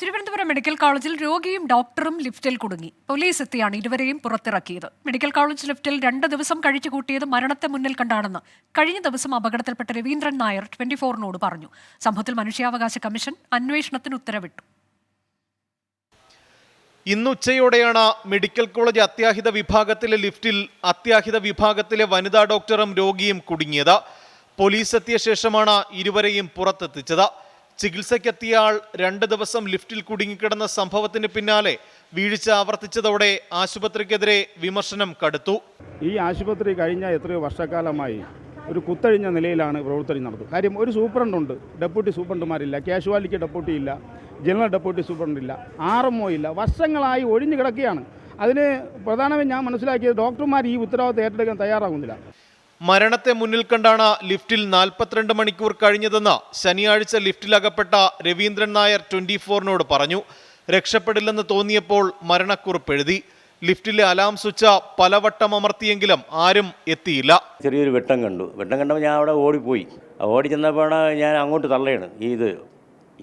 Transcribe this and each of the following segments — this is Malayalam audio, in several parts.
തിരുവനന്തപുരം മെഡിക്കൽ കോളേജിൽ രോഗിയും ഡോക്ടറും ലിഫ്റ്റിൽ കുടുങ്ങി. പോലീസ് എത്തിയാണ് ഇരുവരെയും പുറത്തിറക്കിയത്. മെഡിക്കൽ കോളേജ് ലിഫ്റ്റിൽ 2 ദിവസം കഴിച്ചുകൂട്ടിയത് മരണത്തെ മുന്നിൽ കണ്ടാണെന്ന് കഴിഞ്ഞ ദിവസം അപകടത്തിൽപ്പെട്ട രവീന്ദ്രൻ നായർ 24-നോട് പറഞ്ഞു. സംഭവത്തിൽ മനുഷ്യാവകാശ കമ്മീഷൻ അന്വേഷണത്തിന് ഉത്തരവിട്ടു. ഇന്നുച്ചയോടെയാണ് മെഡിക്കൽ കോളേജ് അത്യാഹിത വിഭാഗത്തിലെ ലിഫ്റ്റിൽ അത്യാഹിത വിഭാഗത്തിലെ വനിതാ ഡോക്ടറും രോഗിയും കുടുങ്ങിയത്. പോലീസ് എത്തിയ ശേഷമാണ് ഇരുവരെയും പുറത്തെത്തിച്ചത്. ചികിത്സയ്ക്കെത്തിയ ആൾ 2 ദിവസം ലിഫ്റ്റിൽ കുടുങ്ങിക്കിടന്ന സംഭവത്തിന് പിന്നാലെ വീഴ്ച ആവർത്തിച്ചതോടെ ആശുപത്രിക്കെതിരെ വിമർശനം കടുത്തു. ഈ ആശുപത്രി കഴിഞ്ഞ എത്രയോ വർഷക്കാലമായി ഒരു കുത്തഴിഞ്ഞ നിലയിലാണ് പ്രവർത്തനം നടത്തുന്നത്. കാര്യം, ഒരു സൂപ്രണ്ടുണ്ട്, ഡെപ്യൂട്ടി സൂപ്രണ്ടുമാരില്ല, കാഷ്വാലിറ്റി ഡെപ്യൂട്ടി ഇല്ല, ജനറൽ ഡെപ്യൂട്ടി സൂപ്രണ്ടില്ല, RMO ഇല്ല. വർഷങ്ങളായി ഒഴിഞ്ഞു കിടക്കുകയാണ്. അതിന് പ്രധാനമായും ഞാൻ മനസ്സിലാക്കിയത് ഡോക്ടർമാർ ഈ ഉത്തരവാദിത്തം ഏറ്റെടുക്കാൻ തയ്യാറാകുന്നില്ല. മരണത്തെ മുന്നിൽ കണ്ടാണ് ലിഫ്റ്റിൽ 42 മണിക്കൂർ കഴിഞ്ഞതെന്ന് ശനിയാഴ്ച ലിഫ്റ്റിലകപ്പെട്ട രവീന്ദ്രൻ നായർ 24-നോട് പറഞ്ഞു. രക്ഷപ്പെടില്ലെന്ന് തോന്നിയപ്പോൾ മരണക്കുറിപ്പ് എഴുതി. ലിഫ്റ്റിലെ അലാം സ്വിച്ച് പലവട്ടം അമർത്തിയെങ്കിലും ആരും എത്തിയില്ല. ചെറിയൊരു വെട്ടം കണ്ടപ്പോൾ ഞാൻ അവിടെ ഓടിപ്പോയി. ഓടി ചെന്നപ്പോഴാണ് ഞാൻ അങ്ങോട്ട് തള്ളയാണ്.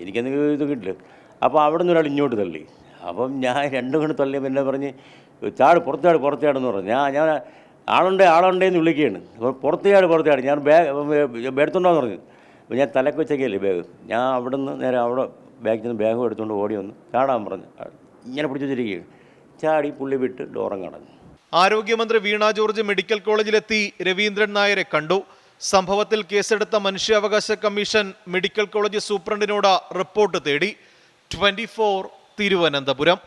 എനിക്കെന്തെങ്കിലും ഇത് കിട്ടില്ല. അപ്പോൾ അവിടെ നിന്ന് ഒരാൾ ഇങ്ങോട്ട് തള്ളി. അപ്പം ഞാൻ രണ്ടും കൊണ്ട് തള്ളി. പിന്നെ പറഞ്ഞ് പുറത്തേടെന്ന് പറഞ്ഞു. ഞാൻ ആളുണ്ടേന്ന് വിളിക്കുകയാണ്. അപ്പോൾ പുറത്തേട് ഞാൻ ബാഗ് എടുത്തുണ്ടോയെന്ന് പറഞ്ഞു. അപ്പോൾ ഞാൻ തലക്ക് വെച്ചേക്കല്ലേ ബാഗ്. ഞാൻ അവിടെ നിന്ന് നേരെ അവിടെ ബാഗിൽ നിന്ന് ബാഗും എടുത്തുകൊണ്ട് ഓടി വന്ന് ചാടാൻ പറഞ്ഞു. ഇങ്ങനെ പിടിച്ചു വെച്ചിരിക്കുകയാണ്. ചാടി പുള്ളി വിട്ട് ഡോറം കടന്നു. ആരോഗ്യമന്ത്രി വീണ ജോർജ് മെഡിക്കൽ കോളേജിലെത്തി രവീന്ദ്രൻ നായരെ കണ്ടു. സംഭവത്തിൽ കേസെടുത്ത മനുഷ്യാവകാശ കമ്മീഷൻ മെഡിക്കൽ കോളേജ് സൂപ്രണ്ടിനോട് റിപ്പോർട്ട് തേടി. 24 തിരുവനന്തപുരം.